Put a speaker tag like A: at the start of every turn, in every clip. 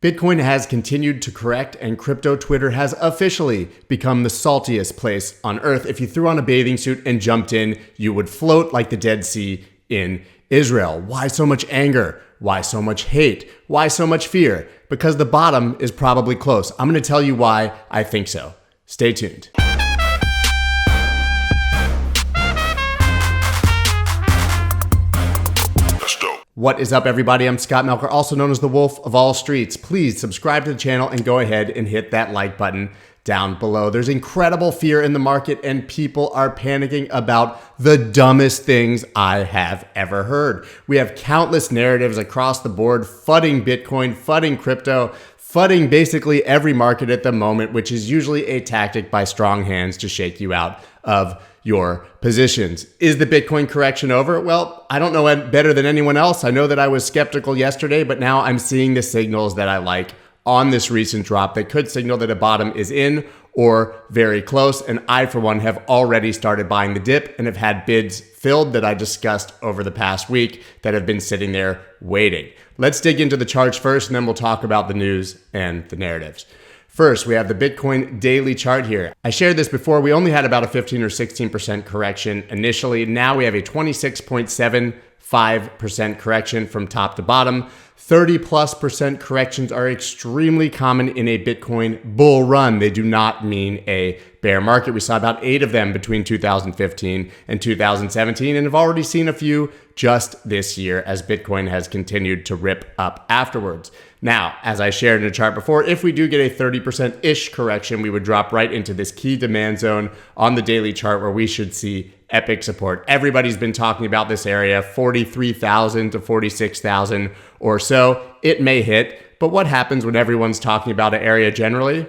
A: Bitcoin has continued to correct, and crypto Twitter has officially become the saltiest place on earth. If you threw on a bathing suit and jumped in, you would float like the Dead Sea in Israel. Why so much anger? Why so much hate? Why so much fear? Because the bottom is probably close. I'm going to tell you why I think so. Stay tuned. What is up, everybody? I'm Scott Melker, also known as the Wolf of All Streets. Please subscribe to the channel and go ahead and hit that like button down below. There's incredible fear in the market and people are panicking about the dumbest things I have ever heard. We have countless narratives across the board fudding Bitcoin, fudding crypto, fudding basically every market at the moment, which is usually a tactic by strong hands to shake you out of your positions. Is the Bitcoin correction over? Well, I don't know better than anyone else. I know that I was skeptical yesterday, but now I'm seeing the signals that I like on this recent drop that could signal that a bottom is in or very close. And I, for one, have already started buying the dip and have had bids filled that I discussed over the past week that have been sitting there waiting. Let's dig into the charts first, and then we'll talk about the news and the narratives. First, we have the Bitcoin daily chart here. I shared this before. We only had about a 15 or 16% correction initially. Now we have a 26.75% correction from top to bottom. 30+% corrections are extremely common in a Bitcoin bull run. They do not mean a bear market. We saw about 8 of them between 2015 and 2017 and have already seen a few just this year as Bitcoin has continued to rip up afterwards. Now, as I shared in a chart before, if we do get a 30%-ish correction, we would drop right into this key demand zone on the daily chart where we should see epic support. Everybody's been talking about this area, 43,000 to 46,000 or so. It may hit, but what happens when everyone's talking about an area generally?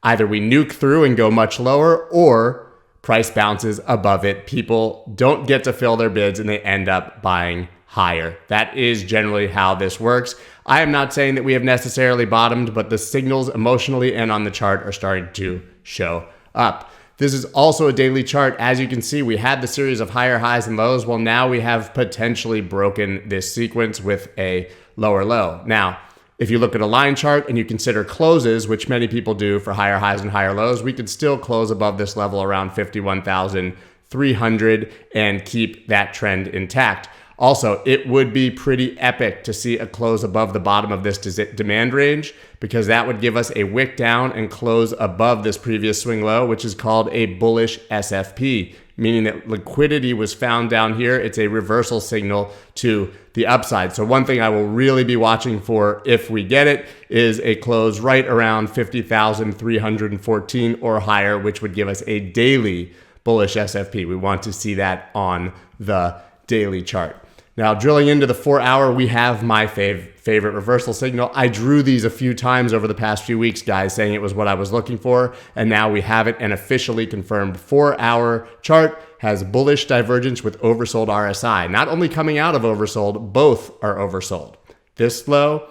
A: Either we nuke through and go much lower, or price bounces above it. People don't get to fill their bids and they end up buying higher. That is generally how this works. I am not saying that we have necessarily bottomed, but the signals emotionally and on the chart are starting to show up. This is also a daily chart. As you can see, we had the series of higher highs and lows. Well, now we have potentially broken this sequence with a lower low. Now, if you look at a line chart and you consider closes, which many people do for higher highs and higher lows, we could still close above this level around 51,300 and keep that trend intact. Also, it would be pretty epic to see a close above the bottom of this demand range, because that would give us a wick down and close above this previous swing low, which is called a bullish SFP, meaning that liquidity was found down here. It's a reversal signal to the upside. So one thing I will really be watching for if we get it is a close right around 50,314 or higher, which would give us a daily bullish SFP. We want to see that on the daily chart. Now, drilling into the 4-hour, we have my favorite reversal signal. I drew these a few times over the past few weeks, guys, saying it was what I was looking for, and now we have it and officially confirmed. 4-hour chart has bullish divergence with oversold RSI. Not only coming out of oversold, both are oversold. This low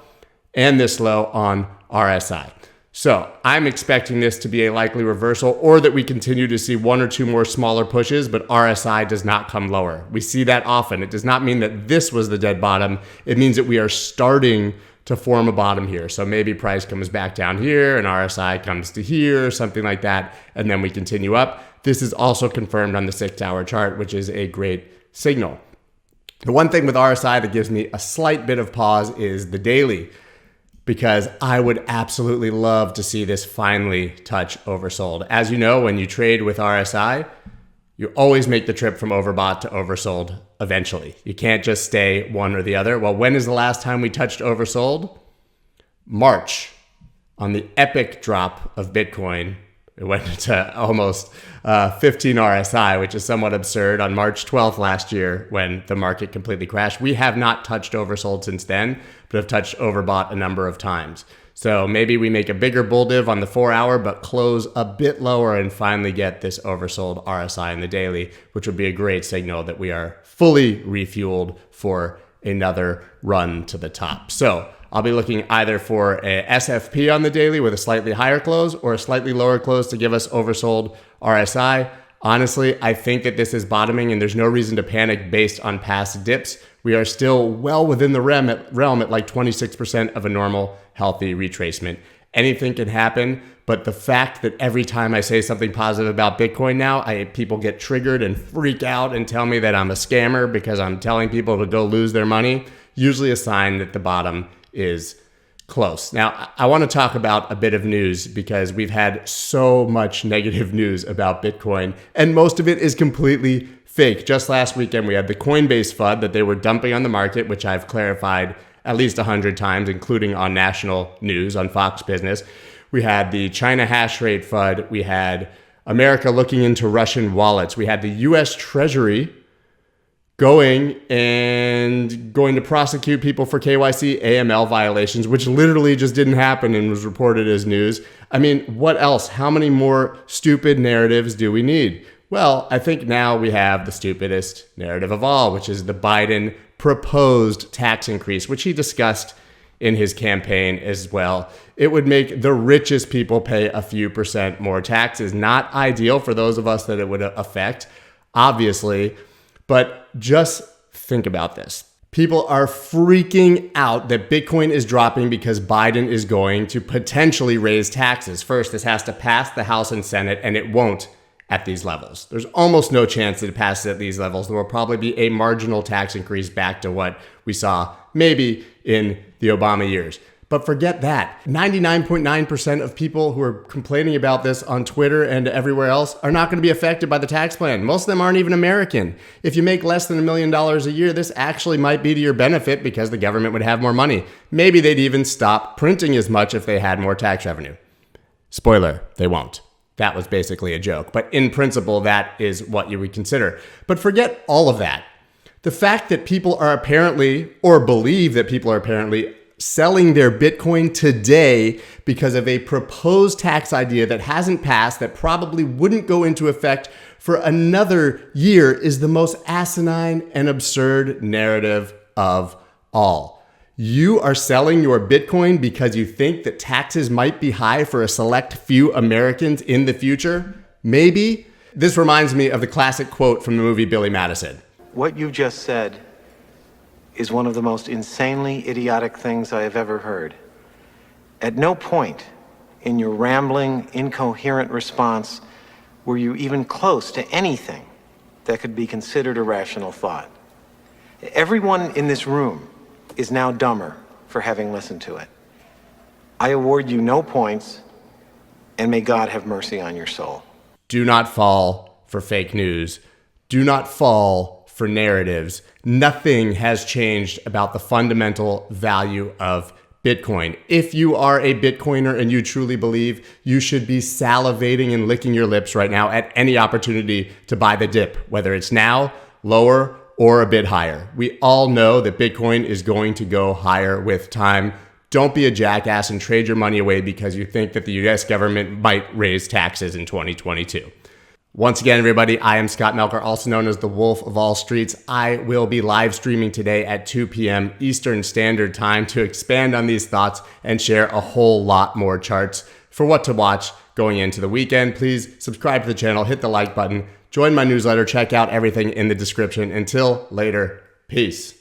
A: and this low on RSI. So I'm expecting this to be a likely reversal, or that we continue to see 1 or 2 more smaller pushes, but RSI does not come lower. We see that often. It does not mean that this was the dead bottom. It means that we are starting to form a bottom here. So maybe price comes back down here and RSI comes to here, something like that, and then we continue up. This is also confirmed on the 6-hour chart, which is a great signal. The one thing with RSI that gives me a slight bit of pause is the daily, because I would absolutely love to see this finally touch oversold. As you know, when you trade with RSI, you always make the trip from overbought to oversold eventually. You can't just stay one or the other. Well, when is the last time we touched oversold? March, on the epic drop of Bitcoin. It went to almost 15 RSI, which is somewhat absurd, on March 12th last year when the market completely crashed. We have not touched oversold since then, but have touched overbought a number of times. So maybe we make a bigger bull div on the 4-hour, but close a bit lower and finally get this oversold RSI in the daily, which would be a great signal that we are fully refueled for another run to the top. So I'll be looking either for a SFP on the daily with a slightly higher close or a slightly lower close to give us oversold RSI. Honestly, I think that this is bottoming and there's no reason to panic based on past dips. we are still well within the realm at like 26% of a normal, healthy retracement. Anything can happen, but the fact that every time I say something positive about Bitcoin now, people get triggered and freak out and tell me that I'm a scammer because I'm telling people to go lose their money, usually a sign that the bottom is close. Now, I want to talk about a bit of news because we've had so much negative news about Bitcoin, and most of it is completely fake. Just last weekend, we had the Coinbase FUD that they were dumping on the market, which I've clarified at least 100 times, including on national news on Fox Business. We had the China hash rate FUD. We had America looking into Russian wallets. We had the US Treasury going to prosecute people for KYC AML violations, which literally just didn't happen and was reported as news. I mean, what else? How many more stupid narratives do we need? Well, I think now we have the stupidest narrative of all, which is the Biden proposed tax increase, which he discussed in his campaign as well. It would make the richest people pay a few percent more taxes. Not ideal for those of us that it would affect, obviously, but just think about this. People are freaking out that Bitcoin is dropping because Biden is going to potentially raise taxes. First, this has to pass the House and Senate, and it won't at these levels. There's almost no chance that it passes at these levels. There will probably be a marginal tax increase back to what we saw maybe in the Obama years. But forget that. 99.9% of people who are complaining about this on Twitter and everywhere else are not going to be affected by the tax plan. Most of them aren't even American. If you make less than $1 million a year, this actually might be to your benefit because the government would have more money. Maybe they'd even stop printing as much if they had more tax revenue. Spoiler, they won't. That was basically a joke. But in principle, that is what you would consider. But forget all of that. The fact that people are apparently, or believe that people are apparently, selling their Bitcoin today because of a proposed tax idea that hasn't passed, that probably wouldn't go into effect for another year, is the most asinine and absurd narrative of all. You are selling your Bitcoin because you think that taxes might be high for a select few Americans in the future? Maybe. This reminds me of the classic quote from the movie Billy Madison.
B: What you just said is one of the most insanely idiotic things I have ever heard. At no point in your rambling, incoherent response were you even close to anything that could be considered a rational thought. Everyone in this room is now dumber for having listened to it. I award you no points, and may God have mercy on your soul.
A: Do not fall for fake news. Do not fall for narratives. Nothing has changed about the fundamental value of Bitcoin. If you are a Bitcoiner and you truly believe, you should be salivating and licking your lips right now at any opportunity to buy the dip, whether it's now, lower, or a bit higher. We all know that Bitcoin is going to go higher with time. Don't be a jackass and trade your money away because you think that the US government might raise taxes in 2022. Once again, everybody, I am Scott Melker, also known as the Wolf of All Streets. I will be live streaming today at 2 p.m. Eastern Standard Time to expand on these thoughts and share a whole lot more charts for what to watch going into the weekend. Please subscribe to the channel, hit the like button, join my newsletter, check out everything in the description. Until later, peace.